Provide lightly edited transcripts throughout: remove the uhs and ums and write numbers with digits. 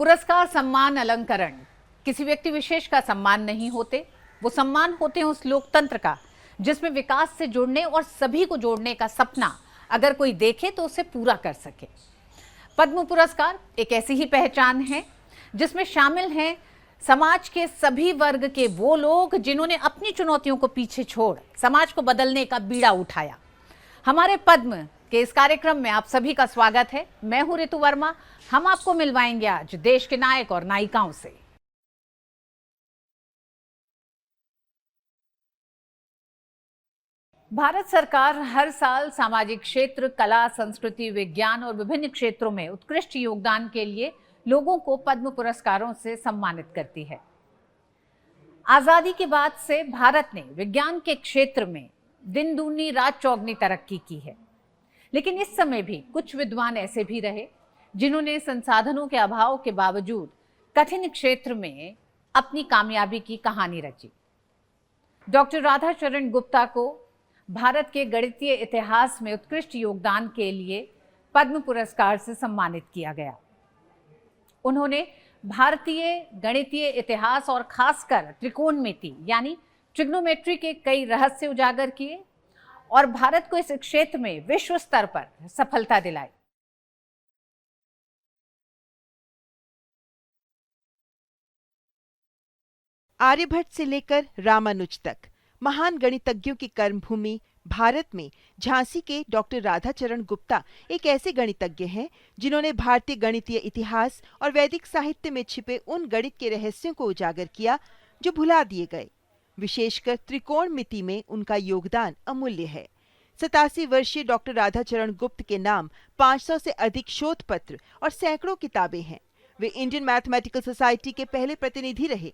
पुरस्कार, सम्मान, अलंकरण किसी व्यक्ति विशेष का सम्मान नहीं होते। वो सम्मान होते हैं उस लोकतंत्र का जिसमें विकास से जुड़ने और सभी को जोड़ने का सपना अगर कोई देखे तो उसे पूरा कर सके। पद्म पुरस्कार एक ऐसी ही पहचान है जिसमें शामिल हैं समाज के सभी वर्ग के वो लोग जिन्होंने अपनी चुनौतियों को पीछे छोड़ समाज को बदलने का बीड़ा उठाया। हमारे पद्म के इस कार्यक्रम में आप सभी का स्वागत है। मैं हूं ऋतु वर्मा। हम आपको मिलवाएंगे आज देश के नायक और नायिकाओं से। भारत सरकार हर साल सामाजिक क्षेत्र, कला, संस्कृति, विज्ञान और विभिन्न क्षेत्रों में उत्कृष्ट योगदान के लिए लोगों को पद्म पुरस्कारों से सम्मानित करती है। आजादी के बाद से भारत ने विज्ञान के क्षेत्र में दिन दूनी रात चौगनी तरक्की की है, लेकिन इस समय भी कुछ विद्वान ऐसे भी रहे जिन्होंने संसाधनों के अभाव के बावजूद कठिन क्षेत्र में अपनी कामयाबी की कहानी रची। डॉक्टर राधाचरण गुप्ता को भारत के गणितीय इतिहास में उत्कृष्ट योगदान के लिए पद्म पुरस्कार से सम्मानित किया गया। उन्होंने भारतीय गणितीय इतिहास और खासकर त्रिकोणमिति यानी ट्रिग्नोमेट्री के कई रहस्य उजागर किए और भारत को इस क्षेत्र में विश्व स्तर पर सफलता दिलाई। आर्यभट्ट से लेकर रामानुज तक महान गणितज्ञों की कर्मभूमि भारत में झांसी के डॉक्टर राधाचरण गुप्ता एक ऐसे गणितज्ञ हैं जिन्होंने भारतीय गणितीय इतिहास और वैदिक साहित्य में छिपे उन गणित के रहस्यों को उजागर किया जो भुला दिए गए। विशेषकर त्रिकोणमिति में उनका योगदान अमूल्य है। 87 वर्षीय डॉक्टर राधाचरण गुप्त के नाम 500 से अधिक शोध पत्र और सैकड़ों किताबें हैं। वे इंडियन मैथमेटिकल सोसाइटी के पहले प्रतिनिधि रहे।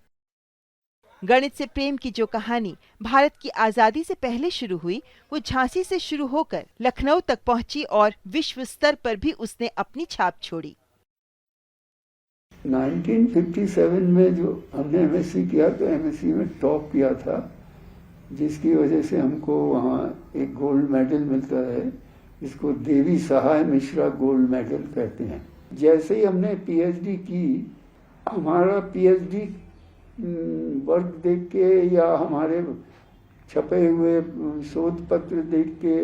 गणित से प्रेम की जो कहानी भारत की आजादी से पहले शुरू हुई, वो झांसी से शुरू होकर लखनऊ तक पहुंची और विश्व स्तर पर भी उसने अपनी छाप छोड़ी। 1957 में जो हमने एमएससी किया तो एमएससी में टॉप किया था, जिसकी वजह से हमको वहाँ एक गोल्ड मेडल मिलता है, इसको देवी सहाय मिश्रा गोल्ड मेडल कहते हैं। जैसे ही हमने पीएचडी की, हमारा पीएचडी वर्क देख के या हमारे छपे हुए शोध पत्र देख के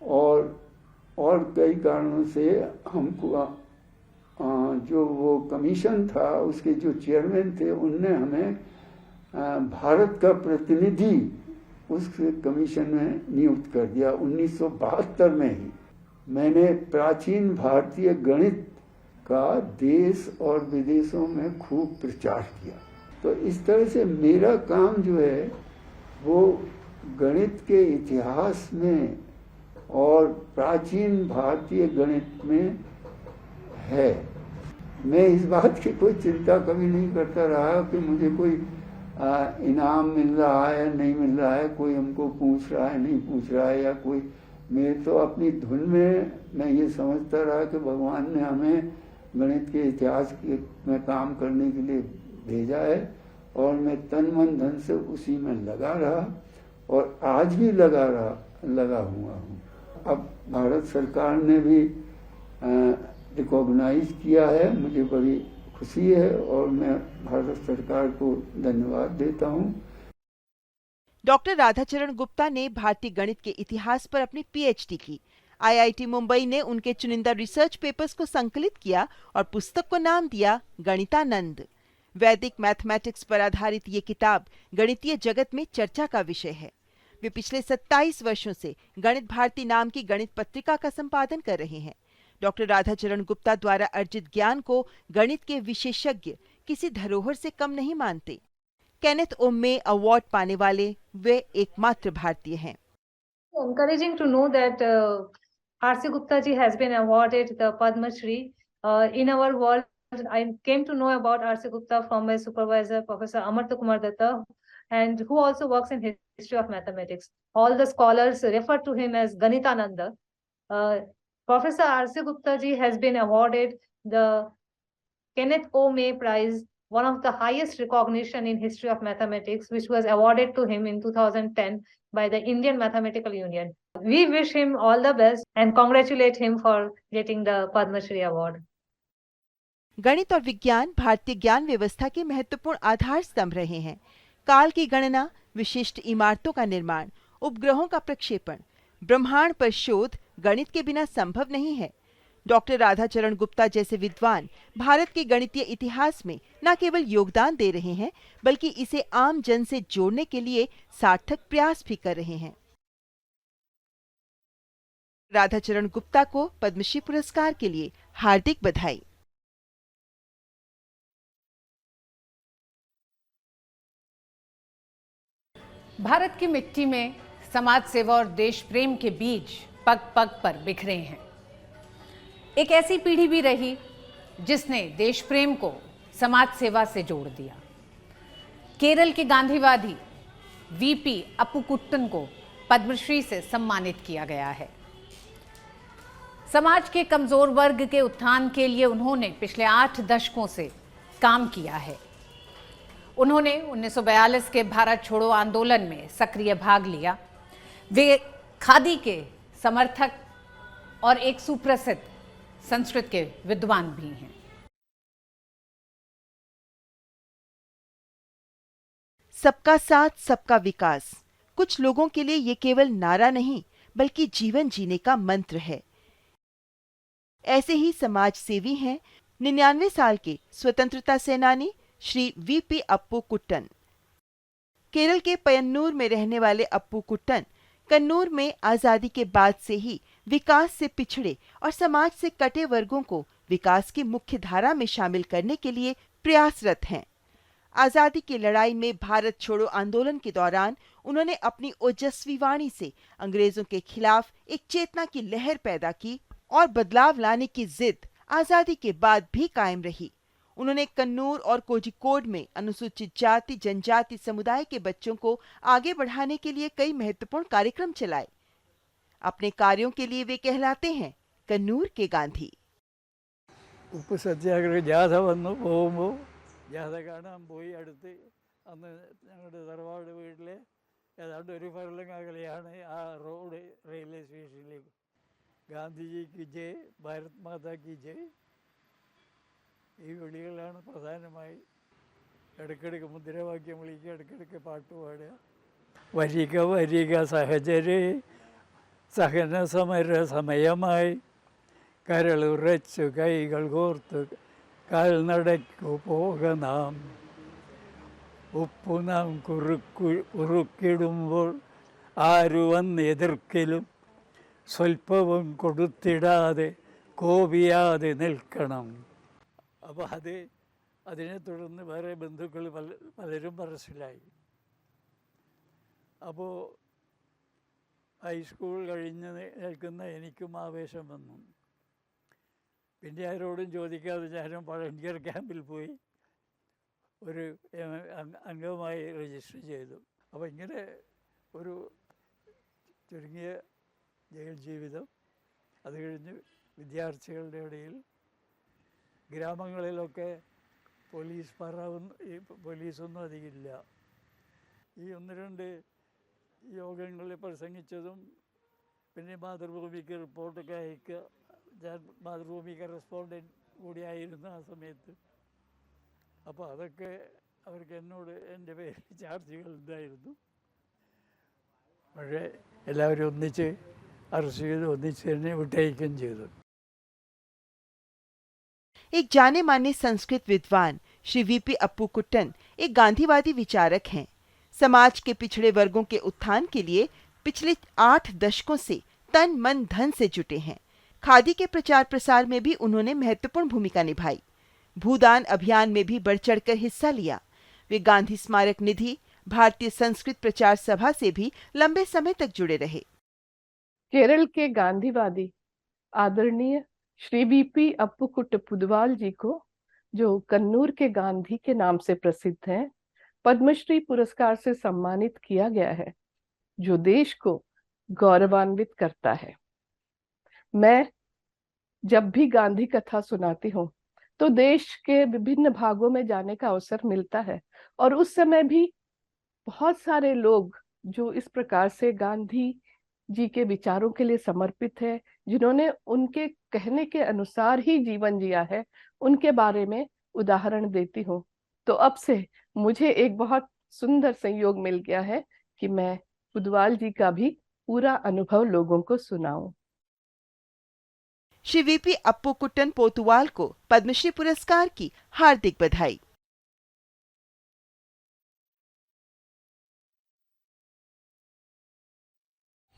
और कई कारणों से हमको जो वो कमीशन था उसके जो चेयरमैन थे उनने हमें भारत का प्रतिनिधि उस कमीशन में नियुक्त कर दिया। 1972 में ही मैंने प्राचीन भारतीय गणित का देश और विदेशों में खूब प्रचार किया। तो इस तरह से मेरा काम जो है वो गणित के इतिहास में और प्राचीन भारतीय गणित में है। मैं इस बात की कोई चिंता कभी नहीं करता रहा कि मुझे कोई इनाम मिल रहा है नहीं मिल रहा है, कोई हमको पूछ रहा है नहीं पूछ रहा है, या कोई। मैं तो अपनी धुन में मैं ये समझता रहा कि भगवान ने हमें गणित के इतिहास में काम करने के लिए भेजा है और मैं तन मन धन से उसी में लगा रहा और आज भी लगा हुआ हूँ। अब भारत सरकार ने भी रिकॉग्नाइज किया है, मुझे बड़ी खुशी है और मैं भारत सरकार को धन्यवाद देता हूँ। डॉक्टर राधाचरण गुप्ता ने भारतीय गणित के इतिहास पर अपनी पीएचडी की। आईआईटी मुंबई ने उनके चुनिंदा रिसर्च पेपर्स को संकलित किया और पुस्तक को नाम दिया गणितानंद। वैदिक मैथमेटिक्स पर आधारित ये किताब गणितीय जगत में चर्चा का विषय है। वे पिछले 27 वर्षों से गणित भारती नाम की गणित पत्रिका का संपादन कर रहे हैं। डॉक्टर राधाचरण गुप्ता द्वारा अर्जित ज्ञान को गणित के विशेषज्ञ किसी धरोहर से कम नहीं मानते। केनेथ ओ मे अवार्ड पाने वाले वे एकमात्र भारतीय हैं। Encouraging to know that R.C. Gupta ji has been awarded the Padma Shri in our world. I came to know about R.C. Gupta from my supervisor, Professor Amartya Kumar Datta, and who also works in history of mathematics. All the scholars refer to him as Ganitananda. Professor R.C. Gupta ji has been awarded the Kenneth O. May Prize, one of the highest recognition in history of mathematics, which was awarded to him in 2010 by the Indian Mathematical Union. We wish him all the best and congratulate him for getting the Padma Shri award. गणित और विज्ञान भारतीय ज्ञान व्यवस्था के महत्वपूर्ण आधार स्तंभ रहे हैं। काल की गणना, विशिष्ट इमारतों का निर्माण, उपग्रहों का प्रक्षेपण, ब्रह्मांड पर शोध गणित के बिना संभव नहीं है। डॉक्टर राधाचरण गुप्ता जैसे विद्वान भारत के गणितीय इतिहास में न केवल योगदान दे रहे हैं, बल्कि इसे आम जन से जोड़ने के लिए सार्थक प्रयास भी कर रहे हैं। राधाचरण गुप्ता को पद्मश्री पुरस्कार के लिए हार्दिक बधाई। भारत की मिट्टी में समाज सेवा और देश प्रेम के बीज पग पग पर बिखरे हैं। एक ऐसी पीढ़ी भी रही जिसने देश प्रेम को समाज सेवा से जोड़ दिया। केरल के गांधीवादी वीपी अप्पुकुट्टन को पद्मश्री से सम्मानित किया गया है। समाज के कमजोर वर्ग के उत्थान के लिए उन्होंने पिछले 8 दशकों से काम किया है। उन्होंने 1942 के भारत छोड़ो आंदोलन में सक्रिय भाग लिया। वे खादी के समर्थक और एक सुप्रसिद्ध संस्कृत के विद्वान भी हैं। सबका साथ, सबका विकास कुछ लोगों के लिए ये केवल नारा नहीं, बल्कि जीवन जीने का मंत्र है। ऐसे ही समाज सेवी हैं 99 साल के स्वतंत्रता सेनानी श्री वीपी अप्पुकुट्टन। केरल के पयन्नूर में रहने वाले अप्पुकुट्टन कन्नूर में आजादी के बाद से ही विकास से पिछड़े और समाज से कटे वर्गों को विकास की मुख्य धारा में शामिल करने के लिए प्रयासरत हैं। आजादी की लड़ाई में भारत छोड़ो आंदोलन के दौरान उन्होंने अपनी ओजस्वी वाणी से अंग्रेजों के खिलाफ एक चेतना की लहर पैदा की और बदलाव लाने की जिद आजादी के बाद भी कायम रही। उन्होंने कन्नूर और कोझिकोड में अनुसूचित जाति जनजाति समुदाय के बच्चों को आगे बढ़ाने के लिए कई महत्वपूर्ण कार्यक्रम चलाए। अपने कार्यों के लिए वे कहलाते हैं कन्नूर के गांधी। ഉപ്പ് സത്യാഗ്രഹ ജാഥ വന്നു പോകുമ്പോൾ ജാഥ കാണാൻ പോയി. അടുത്ത് അന്ന് ഞങ്ങളുടെ തറവാട് വീട്ടിലെ ഏതാണ്ട് ഒരു ഫർലങ് അകലെയാണ് ആ റോഡ് റെയിൽവേ സ്റ്റേഷനിലേക്ക്. ഗാന്ധിജിക്ക് ജയ്, ഭാരത് മാതാ കി ജയ്, ഈ വിളികളാണ് പ്രധാനമായി. ഇടയ്ക്കിടയ്ക്ക് മുദ്രാവാക്യം വിളിക്കുക, ഇടയ്ക്കിടയ്ക്ക് പാട്ട് പാടുക. വരിക വരിക സഹചരേ, സഹന സമര സമയമായി, കരളുറച്ചു കൈകൾ കോർത്തു കാൽനടയ്ക്കു പോക നാം. ഉപ്പു നാം കുറുക്കിടുമ്പോൾ ആരു വന്നെതിർക്കലും സ്വൽപ്പവും കൊടുത്തിടാതെ കോപിയാതെ നിൽക്കണം. അപ്പോൾ അതിനെ തുടർന്ന് വേറെ ബന്ധുക്കൾ പലരും അറസ്റ്റിലായി. അപ്പോൾ ഹൈസ്കൂൾ കഴിഞ്ഞ് നിൽക്കുന്ന എനിക്കും ആവേശം വന്നു. പിന്നെ ആരോടും ചോദിക്കാതെ ഞാനും വളണ്ടിയർ ക്യാമ്പിൽ പോയി ഒരു അംഗമായി രജിസ്റ്റർ ചെയ്തു. അപ്പോൾ ഇങ്ങനെ ഒരു ചുരുങ്ങിയ ജയിൽ ജീവിതം. അത് കഴിഞ്ഞ് വിദ്യാർത്ഥികളുടെ ഇടയിൽ ഗ്രാമങ്ങളിലൊക്കെ പോലീസൊന്നും അധികമില്ല. ഈ 1-2 യോഗങ്ങളിൽ പ്രസംഗിച്ചതും പിന്നെ മാതൃഭൂമിക്ക് റിപ്പോർട്ടൊക്കെ അയക്കുക. ഞാൻ മാതൃഭൂമി കറസ്പോണ്ടൻ്റ് കൂടിയായിരുന്നു ആ സമയത്ത്. അപ്പോൾ അതൊക്കെ അവർക്ക് എന്നോട് എൻ്റെ പേരിൽ ചാർജുകൾ ഉണ്ടായിരുന്നു. പക്ഷേ എല്ലാവരും ഒന്നിച്ച് അറസ്റ്റ് ചെയ്ത് ഒന്നിച്ച് തന്നെ വിട്ടയക്കുകയും ചെയ്തു. एक जाने माने संस्कृत विद्वान श्री वीपी अप्पुकुट्टन एक गांधीवादी विचारक हैं। समाज के पिछड़े वर्गों के उत्थान के लिए पिछले 8 दशकों से तन मन धन से जुटे हैं। खादी के प्रचार प्रसार में भी उन्होंने महत्वपूर्ण भूमिका निभाई। भूदान अभियान में भी बढ़ चढ़कर हिस्सा लिया। वे गांधी स्मारक निधि, भारतीय संस्कृत प्रचार सभा से भी लंबे समय तक जुड़े रहे। केरल के गांधीवादी आदरणीय श्री वीपी अप्पुकुट्ट पुदवाल जी को, जो कन्नूर के गांधी के नाम से प्रसिद्ध हैं, पद्मश्री पुरस्कार से सम्मानित किया गया है, जो देश को गौरवान्वित करता है। मैं जब भी गांधी कथा सुनाती हूँ तो देश के विभिन्न भागों में जाने का अवसर मिलता है, और उस समय भी बहुत सारे लोग जो इस प्रकार से गांधी जी के विचारों के लिए समर्पित है, जिन्होंने उनके कहने के अनुसार ही जीवन जिया है, उनके बारे में उदाहरण देती हूँ। तो अब से मुझे एक बहुत सुंदर संयोग मिल गया है कि मैं पुदवाल जी का भी पूरा अनुभव लोगों को सुनाऊं। श्री वीपी अप्पुकुट्टन पोतुवाल को पद्मश्री पुरस्कार की हार्दिक बधाई।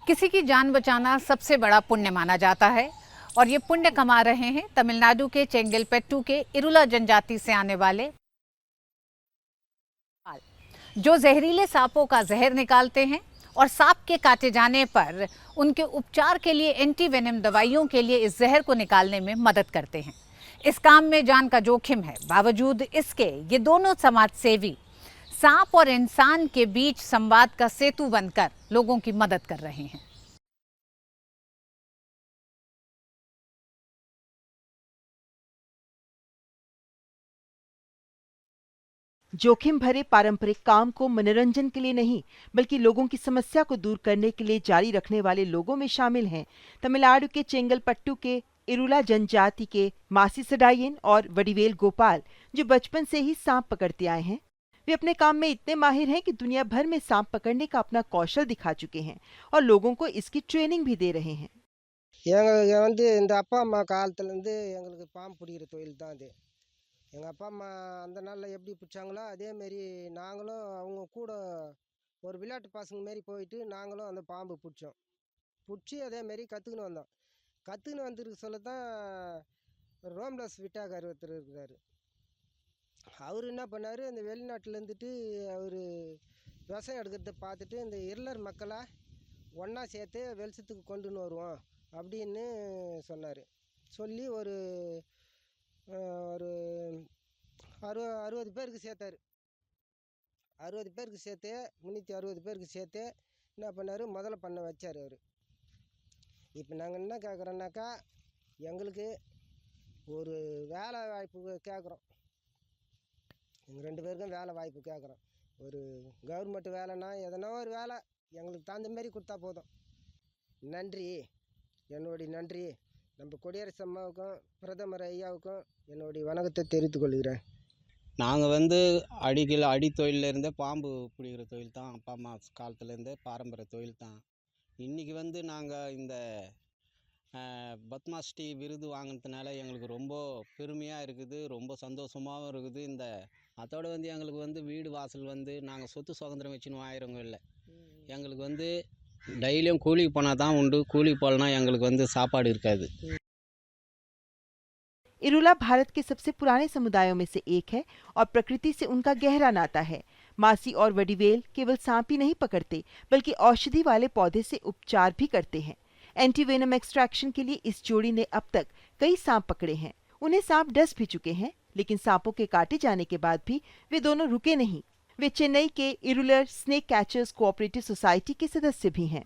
किसी की जान बचाना सबसे बड़ा पुण्य माना जाता है और ये पुण्य कमा रहे हैं तमिलनाडु के चेंगलपेट्टू के इरुला जनजाति से आने वाले, जो जहरीले सांपों का जहर निकालते हैं और सांप के काटे जाने पर उनके उपचार के लिए एंटीवेनम दवाइयों के लिए इस जहर को निकालने में मदद करते हैं। इस काम में जान का जोखिम है, बावजूद इसके ये दोनों समाज सेवी सांप और इंसान के बीच संवाद का सेतु बनकर लोगों की मदद कर रहे हैं। जोखिम भरे पारंपरिक काम को मनोरंजन के लिए नहीं बल्कि लोगों की समस्या को दूर करने के लिए जारी रखने वाले लोगों में शामिल हैं तमिलनाडु के चेंगलपट्टू के इरुला जनजाति के मासी सडायन और वडिवेल गोपाल, जो बचपन से ही सांप पकड़ते आए हैं। वे अपने काम में इतने माहिर हैं कि दुनिया भर में सांप पकड़ने का अपना कौशल दिखा चुके हैं और लोगों को इसकी ट्रेनिंग भी दे रहे हैं। எங்களுக்கு வந்து இந்த அப்பா அம்மா காலத்துலேருந்து எங்களுக்கு பாம்பு பிடிக்கிற தொழில் தான் இது. எங்கள் அப்பா அம்மா அந்த நாளில் எப்படி பிடிச்சாங்களோ அதேமாரி நாங்களும் அவங்க கூட ஒரு விளையாட்டு பசங்க மாரி போயிட்டு நாங்களும் அந்த பாம்பு பிடிச்சோம். பிடிச்சி அதேமாரி கற்றுக்கின்னு வந்தோம். கற்றுக்கின்னு வந்துருக்கு சொல்ல தான் ரோம்லஸ் விட்டாக்கார் ஒருத்தர் இருக்கிறார். அவர் என்ன பண்ணார், இந்த வெளிநாட்டில் இருந்துட்டு அவர் விவசாயம் எடுக்கிறத பார்த்துட்டு இந்த இருளர் மக்களை ஒன்றா சேர்த்து வெளிச்சத்துக்கு கொண்டுன்னு வருவோம் அப்படின்னு சொன்னார். சொல்லி ஒரு ஒரு 60 பேருக்கு சேர்த்தார். 60 பேருக்கு சேர்த்து 360 பேருக்கு சேர்த்து என்ன பண்ணார், முதல்ல பண்ண வச்சார் அவர். இப்போ நாங்கள் என்ன கேட்குறோன்னாக்கா, எங்களுக்கு ஒரு வேலை வாய்ப்பு கேட்குறோம். எங்கள் 2 பேருக்கும் வேலை வாய்ப்பு கேட்குறோம். ஒரு கவர்மெண்ட் வேலைன்னா எதனா ஒரு வேலை எங்களுக்கு தகுந்த மாரி கொடுத்தா போதும். நன்றி, என்னுடைய நன்றி நம்ம குடியரசு அம்மாவுக்கும் பிரதமர் ஐயாவுக்கும் என்னுடைய வணக்கத்தை தெரிவித்துக் கொள்கிறேன். நாங்கள் வந்து அடித்தொழிலேருந்தே பாம்பு பிடிக்கிற தொழில் தான் அப்பா அம்மா காலத்துலேருந்தே பாரம்பரிய தொழில் தான். இன்றைக்கி வந்து நாங்கள் இந்த பத்மஸ்ரீ விருது வாங்கினதுனால எங்களுக்கு ரொம்ப பெருமையாக இருக்குது, ரொம்ப சந்தோஷமாகவும் இருக்குது. அதோடு வந்து எங்களுக்கு வந்து வீடு வாசல் வந்து நாங்கள் சொத்து சுதந்திரம் வச்சுன்னு வாயிறவங்க இல்லை. எங்களுக்கு வந்து டெய்லியும் கூலிக்கு போனால் தான் உண்டு, கூலிக்கு போகலனா எங்களுக்கு வந்து சாப்பாடு இருக்காது. इरुला भारत के सबसे पुराने समुदायों में से एक है और प्रकृति से उनका गहरा नाता है। मासी और वडिवेल केवल सांप ही नहीं पकड़ते बल्कि औषधि वाले पौधे से उपचार भी करते हैं। एंटीवेनम एक्सट्रैक्शन के लिए इस जोड़ी ने अब तक कई सांप पकड़े हैं। उन्हें सांप डस भी चुके हैं, लेकिन सांपों के काटे जाने के बाद भी वे दोनों रुके नहीं। वे चेन्नई के Irular snake catchers cooperative society के सदस्य भी हैं।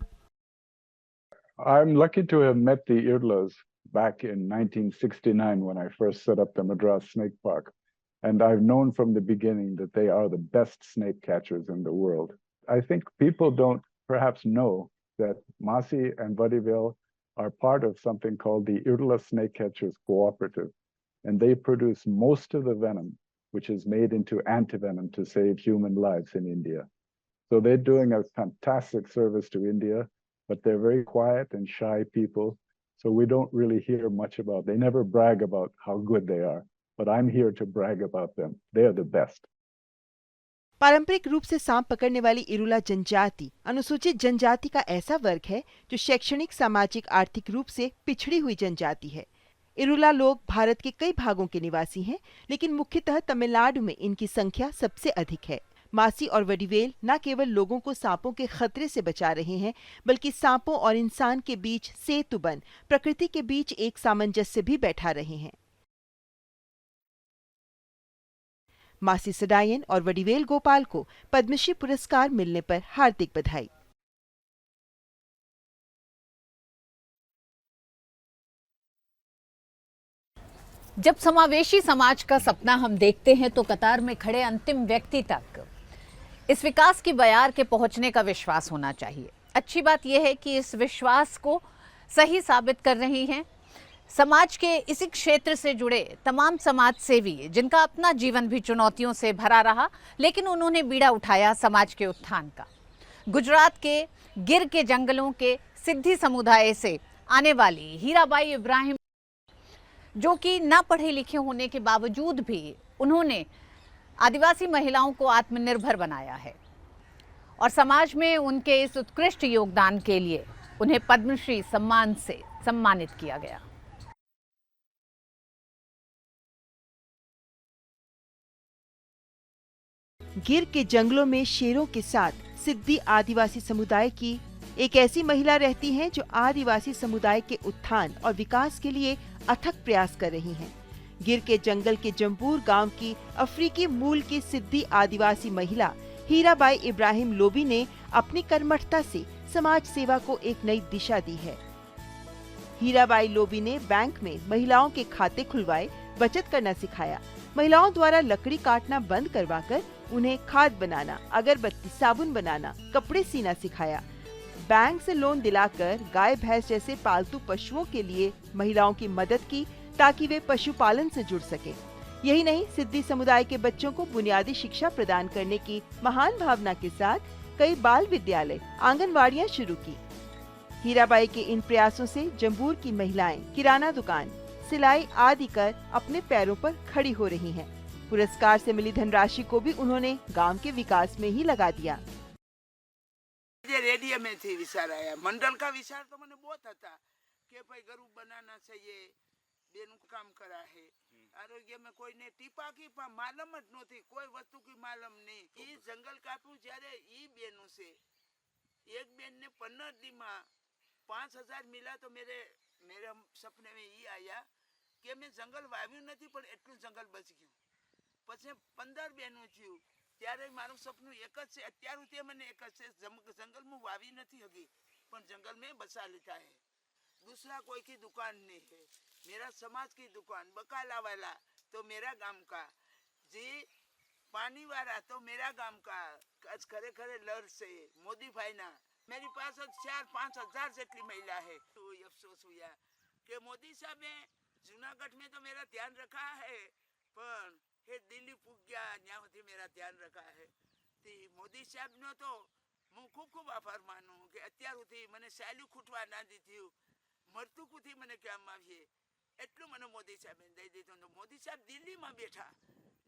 I'm lucky to have met the Irlas back in 1969 when I first set up the Madras Snake Park. And I've known from the beginning that they are the best snake catchers in the world. I think people don't perhaps know that Masi and Vadivil are part of something called the Irla Snake Catchers Cooperative. And they produce most of the venom, which is made into antivenom to save human lives in India. So they're doing a fantastic service to India, but they're very quiet and shy people. So we don't really hear much about. They never brag about how good they are, but I'm here to brag about them. They are the best. पारंपरिक रूप से सांप पकड़ने वाली इरुला जनजाति अनुसूचित जनजाति का ऐसा वर्ग है जो शैक्षणिक, सामाजिक, आर्थिक रूप से पिछड़ी हुई जनजाति है। इरुला लोग भारत के कई भागों के निवासी हैं, लेकिन मुख्यतः तमिलनाडु में इनकी संख्या सबसे अधिक है। मासी और वडिवेल न केवल लोगों को सांपों के खतरे से बचा रहे हैं, बल्कि सांपों और इंसान के बीच सेतु बन प्रकृति के बीच एक सामंजस्य भी बैठा रहे हैं। मासी सडायन और वडिवेल गोपाल को पद्मश्री पुरस्कार मिलने पर हार्दिक बधाई। जब समावेशी समाज का सपना हम देखते हैं तो कतार में खड़े अंतिम व्यक्ति तक इस विकास की बयार के पहुंचने का विश्वास होना चाहिए। अच्छी बात यह है कि इस विश्वास को सही साबित कर रही हैं। समाज के इसी क्षेत्र से जुड़े तमाम समाज सेवी, जिनका अपना जीवन भी चुनौतियों से भरा रहा, लेकिन उन्होंने बीड़ा उठाया समाज के उत्थान का। गुजरात के गिर के जंगलों के सिद्धी समुदाय से आने वाली हीराबाई इब्राहिम, जो कि न पढ़े लिखे होने के बावजूद भी उन्होंने आदिवासी महिलाओं को आत्मनिर्भर बनाया है और समाज में उनके इस उत्कृष्ट योगदान के लिए उन्हें पद्मश्री सम्मान से सम्मानित किया गया। गिर के जंगलों में शेरों के साथ सिद्धी आदिवासी समुदाय की एक ऐसी महिला रहती हैं जो आदिवासी समुदाय के उत्थान और विकास के लिए अथक प्रयास कर रही हैं। गिर के जंगल के जम्बूर गांव की अफ्रीकी मूल की सिद्धी आदिवासी महिला हीराबाई इब्राहिम लोबी ने अपनी कर्मठता से समाज सेवा को एक नई दिशा दी है। हीराबाई लोबी ने बैंक में महिलाओं के खाते खुलवाए, बचत करना सिखाया। महिलाओं द्वारा लकड़ी काटना बंद करवाकर उन्हें खाद बनाना, अगरबत्ती, साबुन बनाना, कपड़े सीना सिखाया। बैंक से लोन दिलाकर गाय भैंस जैसे पालतू पशुओं के लिए महिलाओं की मदद की ताकि वे पशुपालन से जुड़ सके। यही नहीं, सिद्धी समुदाय के बच्चों को बुनियादी शिक्षा प्रदान करने की महान भावना के साथ कई बाल विद्यालय, आंगनवाड़ियां शुरू की। हीराबाई के इन प्रयासों से जम्बूर की महिलाएं किराना दुकान, सिलाई आदि कर अपने पैरों पर खड़ी हो रही हैं। पुरस्कार से मिली धनराशि को भी उन्होंने गांव के विकास में ही लगा दिया। रेडियो में थी विचार आया, मंडल का विचार तो मैंने बहुत था कि भाई गरीब बनाना चाहिए, बेनु काम करा है। आरोग्य में कोई ने टीपा की मालूम ज नथी, कोई वस्तु की मालूम नहीं। ई जंगल काप्यू जયારે ई बेनु से एक बेन ने 15 दी में 5000 मिला तो मेरे सपने में ई आया कि मैं जंगल वाव्यू नहीं पण एटलू जंगल बच गયું। પછી 15 બેનો થયું ત્યારે મારું સપનું એક જ છે, અત્યાર સુધી મને એક જ છે, जंगल में वावी नहीं हगी पण जंगल में बसा लेता है। दूसरा कोई की दुकान नहीं है, मेरा समाज की दुकान, बकाला वाला तो मेरा गांव का, जी पानी वाला तो मेरा गांव का, खरे खरे लड़ से मोदी भाई ना मेरी पास 4-5 हजार जेटली महिला है। तो अफसोस हुआ कि मोदी साहब ने जूनागढ़ में तो मेरा ध्यान रखा है पर हे दिल्ली पुग गया, यहाँ होती मेरा ध्यान रखा है। ती मोदी साहब ने तो હું ખૂબ ખૂબ આભાર માનું કે અત્યાર સુધી મને સહેલું ખૂટવા ના દીધું, મરતું કુથી મને કામ આવીએ એટલું મને મોદી સાહેબે દઈ દીધું। તો મોદી સાહેબ દિલ્હીમાં બેઠા,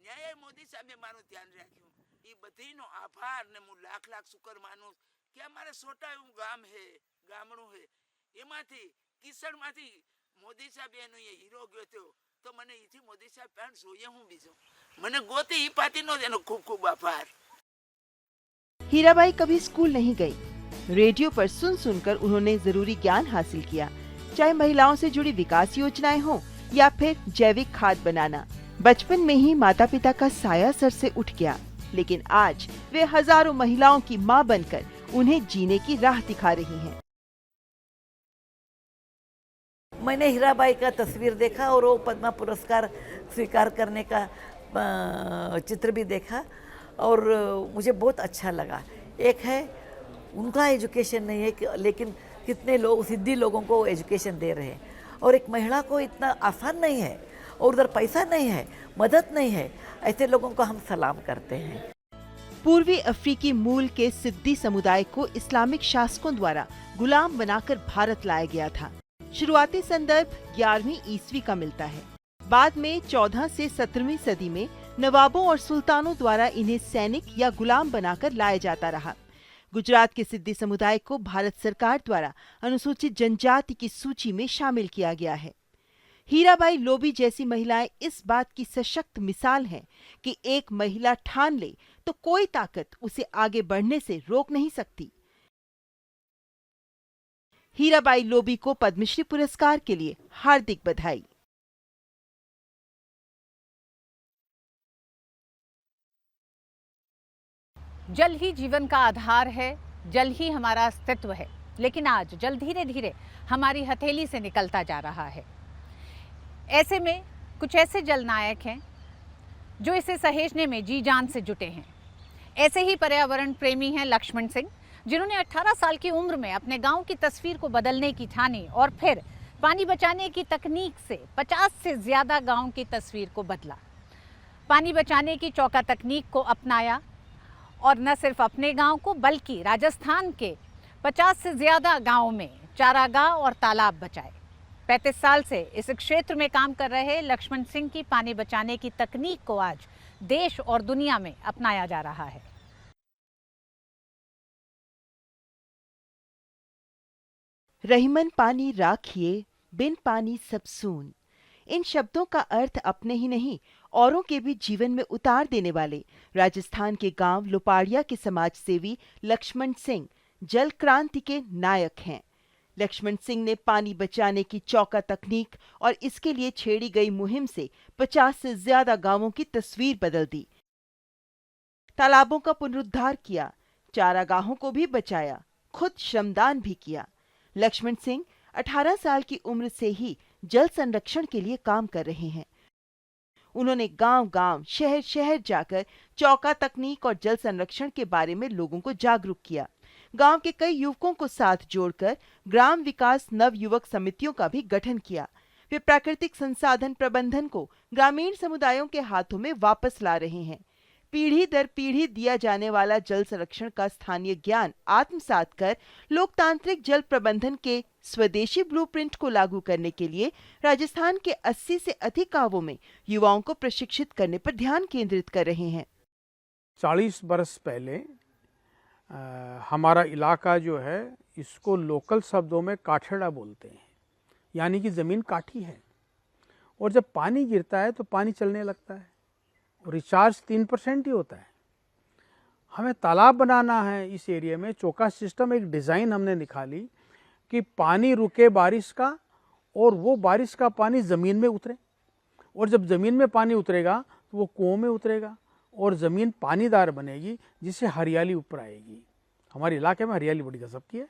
ન્યાય મોદી સાહેબે મારું ધ્યાન રાખ્યું। એ બધીનો આભાર ને હું લાખ લાખ શુકર માનું કે અમારે સોટા એવું ગામ હે, ગામડું હે, એમાંથી કિશનમાંથી મોદી સાહેબે એનો એ હીરો ગયો તો મને એથી મોદી સાહેબ પણ જોઈએ હું બીજું મને ગોતી એ પાર્ટીનો એનો ખૂબ ખૂબ આભાર। हीराबाई कभी स्कूल नहीं गई। रेडियो पर सुन सुनकर उन्होंने जरूरी ज्ञान हासिल किया, चाहे महिलाओं से जुड़ी विकास योजनाएं हो या फिर जैविक खाद बनाना। बचपन में ही माता पिता का साया सर से उठ गया, लेकिन आज वे हजारों महिलाओं की मां बनकर उन्हें जीने की राह दिखा रही हैं। मैंने हीराबाई का तस्वीर देखा और वो पद्मा पुरस्कार स्वीकार करने का चित्र भी देखा और मुझे बहुत अच्छा लगा। एक है उनका एजुकेशन नहीं है लेकिन कितने लोग सिद्धी लोगों को एजुकेशन दे रहे हैं, और एक महिला को इतना आसान नहीं है और उधर पैसा नहीं है, मदद नहीं है, ऐसे लोगों को हम सलाम करते हैं। पूर्वी अफ्रीकी मूल के सिद्धी समुदाय को इस्लामिक शासकों द्वारा गुलाम बनाकर भारत लाया गया था। शुरुआती संदर्भ 11वीं ईस्वी का मिलता है। बाद में 14 से 17वीं सदी में नवाबों और सुल्तानों द्वारा इन्हें सैनिक या गुलाम बनाकर लाया जाता रहा। गुजरात के सिद्धी समुदाय को भारत सरकार द्वारा अनुसूचित जनजाति की सूची में शामिल किया गया है। हीराबाई लोबी जैसी महिलाएं इस बात की सशक्त मिसाल हैं कि एक महिला ठान ले तो कोई ताकत उसे आगे बढ़ने से रोक नहीं सकती। हीराबाई लोबी को पद्मश्री पुरस्कार के लिए हार्दिक बधाई। जल ही जीवन का आधार है, जल ही हमारा अस्तित्व है, लेकिन आज जल धीरे धीरे हमारी हथेली से निकलता जा रहा है। ऐसे में कुछ ऐसे जल नायक हैं जो इसे सहेजने में जी जान से जुटे हैं। ऐसे ही पर्यावरण प्रेमी हैं लक्ष्मण सिंह, जिन्होंने 18 साल की उम्र में अपने गांव की तस्वीर को बदलने की ठानी और फिर पानी बचाने की तकनीक से 50 से ज्यादा गांव की तस्वीर को बदला। पानी बचाने की चौका तकनीक को अपनाया और न सिर्फ अपने गांव को बल्कि राजस्थान के 50 से ज्यादा गांवों में चारागाह और तालाब बचाए। 35 साल से इस क्षेत्र में काम कर रहे लक्ष्मण सिंह की पानी बचाने की तकनीक को आज देश और दुनिया में अपनाया जा रहा है। रहीमन पानी राखिए, बिन पानी सब सून। इन शब्दों का अर्थ अपने ही नहीं औरों के भी जीवन में उतार देने वाले राजस्थान के गांव लोपाड़िया के समाज सेवी लक्ष्मण सिंह जल क्रांति के नायक हैं। लक्ष्मण सिंह ने पानी बचाने की चौका तकनीक और इसके लिए छेड़ी गई मुहिम से 50 से ज्यादा गांवों की तस्वीर बदल दी। तालाबों का पुनरुद्धार किया, चारागाहों को भी बचाया, खुद श्रमदान भी किया। लक्ष्मण सिंह 18 साल की उम्र से ही जल संरक्षण के लिए काम कर रहे हैं। उन्होंने गांव-गांव, शहर-शहर जाकर चौका तकनीक और जल संरक्षण के बारे में लोगों को जागरूक किया। गांव के कई युवकों को साथ जोड़कर ग्राम विकास नव युवक समितियों का भी गठन किया। वे प्राकृतिक संसाधन प्रबंधन को ग्रामीण समुदायों के हाथों में वापस ला रहे हैं। पीढ़ी दर पीढ़ी दिया जाने वाला जल संरक्षण का स्थानीय ज्ञान आत्मसात कर लोकतांत्रिक जल प्रबंधन के स्वदेशी ब्लूप्रिंट को लागू करने के लिए राजस्थान के 80 से अधिक गांवों में युवाओं को प्रशिक्षित करने पर ध्यान केंद्रित कर रहे हैं। 40 बरस पहले हमारा इलाका जो है इसको लोकल शब्दों में काठेड़ा बोलते हैं, यानी कि ज़मीन काठी है और जब पानी गिरता है तो पानी चलने लगता है और रिचार्ज 3% ही होता है। हमें तालाब बनाना है इस एरिया में, चौका सिस्टम एक डिज़ाइन हमने निकाली कि पानी रुके बारिश का और वो बारिश का पानी ज़मीन में उतरे और जब ज़मीन में पानी उतरेगा तो वो कुओं में उतरेगा और ज़मीन पानीदार बनेगी जिससे हरियाली ऊपर आएगी। हमारे इलाके में हरियाली बड़ी गजब की है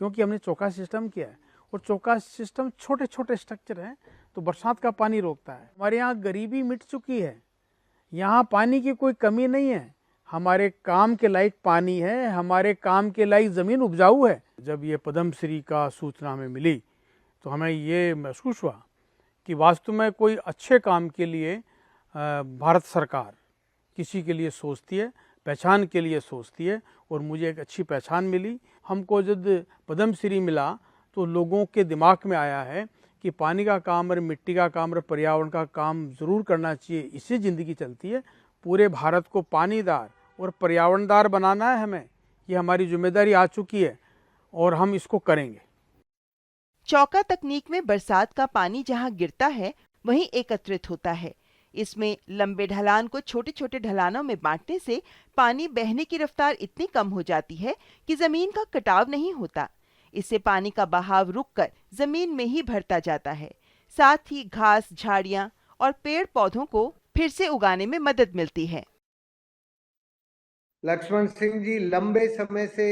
क्योंकि हमने चौका सिस्टम किया है और चौका सिस्टम छोटे छोटे स्ट्रक्चर हैं तो बरसात का पानी रोकता है। हमारे यहाँ गरीबी मिट चुकी है, यहाँ पानी की कोई कमी नहीं है, हमारे काम के लायक पानी है, हमारे काम के लायक ज़मीन उपजाऊ है। जब ये पद्मश्री का सूचना हमें मिली तो हमें ये महसूस हुआ कि वास्तव में कोई अच्छे काम के लिए भारत सरकार किसी के लिए सोचती है, पहचान के लिए सोचती है और मुझे एक अच्छी पहचान मिली। हमको जब पद्मश्री मिला तो लोगों के दिमाग में आया है कि पानी का काम और मिट्टी का काम और पर्यावरण का काम ज़रूर करना चाहिए, इससे ज़िंदगी चलती है। पूरे भारत को पानीदार और पर्यावरणदार बनाना है हमें, ये हमारी जिम्मेदारी आ चुकी है और हम इसको करेंगे। चौका तकनीक में बरसात का पानी जहां गिरता है वहीं एकत्रित होता है। इसमें लंबे ढलान को छोटे छोटे ढलानों में बांटने से पानी बहने की रफ्तार इतनी कम हो जाती है कि जमीन का कटाव नहीं होता। इससे पानी का बहाव रुककर जमीन में ही भरता जाता है। साथ ही घास, झाड़ियां और पेड़ पौधों को फिर से उगाने में मदद मिलती है। लक्ष्मण सिंह जी लंबे समय से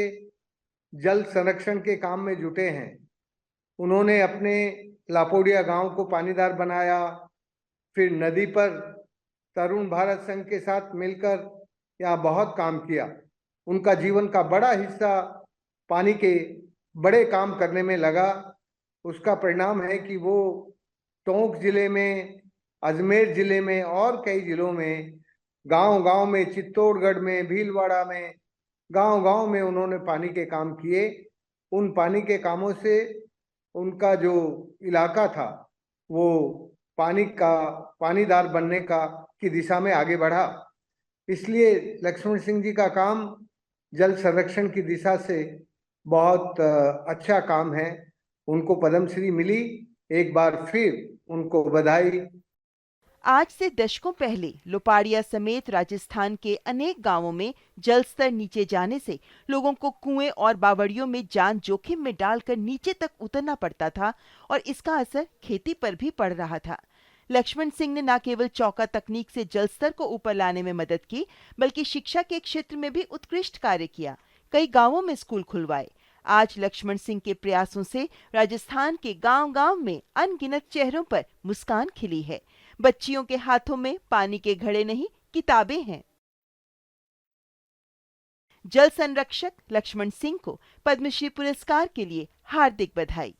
जल संरक्षण के काम में जुटे हैं। उन्होंने अपने लापोड़िया गांव को पानीदार बनाया, फिर नदी पर तरुण भारत संघ के साथ मिलकर यहाँ बहुत काम किया। उनका जीवन का बड़ा हिस्सा पानी के बड़े काम करने में लगा। उसका परिणाम है कि वो टोंक जिले में, अजमेर जिले में और कई जिलों में, गांव-गांव में, चित्तौड़गढ़ में, भीलवाड़ा में, गांव-गांव में उन्होंने पानी के काम किए। उन पानी के कामों से उनका जो इलाका था वो पानीदार बनने की दिशा में आगे बढ़ा। इसलिए लक्ष्मण सिंह जी का काम जल संरक्षण की दिशा से बहुत अच्छा काम है। उनको पद्मश्री मिली, एक बार फिर उनको बधाई। आज से दशकों पहले लोपाड़िया समेत राजस्थान के अनेक गांवों में जल स्तर नीचे जाने से लोगों को कुएं और बावड़ियों में जान जोखिम में डालकर नीचे तक उतरना पड़ता था और इसका असर खेती पर भी पड़ रहा था। लक्ष्मण सिंह ने न केवल चौका तकनीक से जल स्तर को ऊपर लाने में मदद की, बल्कि शिक्षा के क्षेत्र में भी उत्कृष्ट कार्य किया। कई गांवों में स्कूल खुलवाए। आज लक्ष्मण सिंह के प्रयासों से राजस्थान के गांव-गांव में अनगिनत चेहरों पर मुस्कान खिली है। बच्चियों के हाथों में पानी के घड़े नहीं, किताबें हैं। जल संरक्षक लक्ष्मण सिंह को पद्मश्री पुरस्कार के लिए हार्दिक बधाई।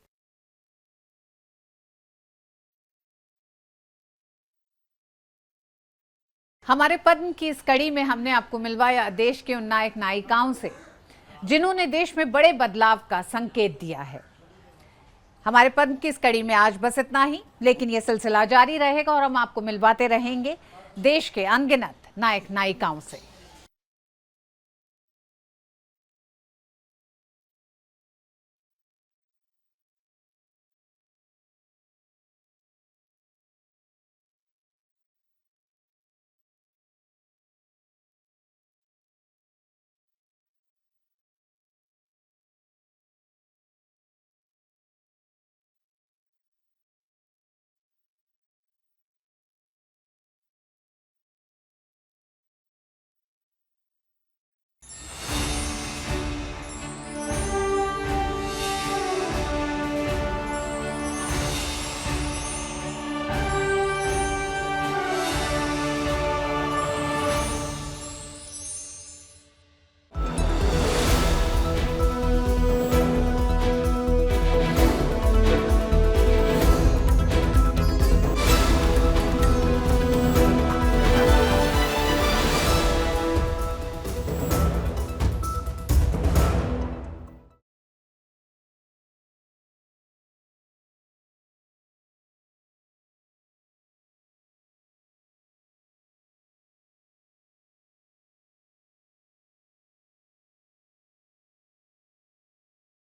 हमारे पद्म की इस कड़ी में हमने आपको मिलवाया देश के उन नायक नायिकाओं से जिन्होंने देश में बड़े बदलाव का संकेत दिया है। हमारे पद्म की इस कड़ी में आज बस इतना ही, लेकिन यह सिलसिला जारी रहेगा और हम आपको मिलवाते रहेंगे देश के अनगिनत नायक नायिकाओं से।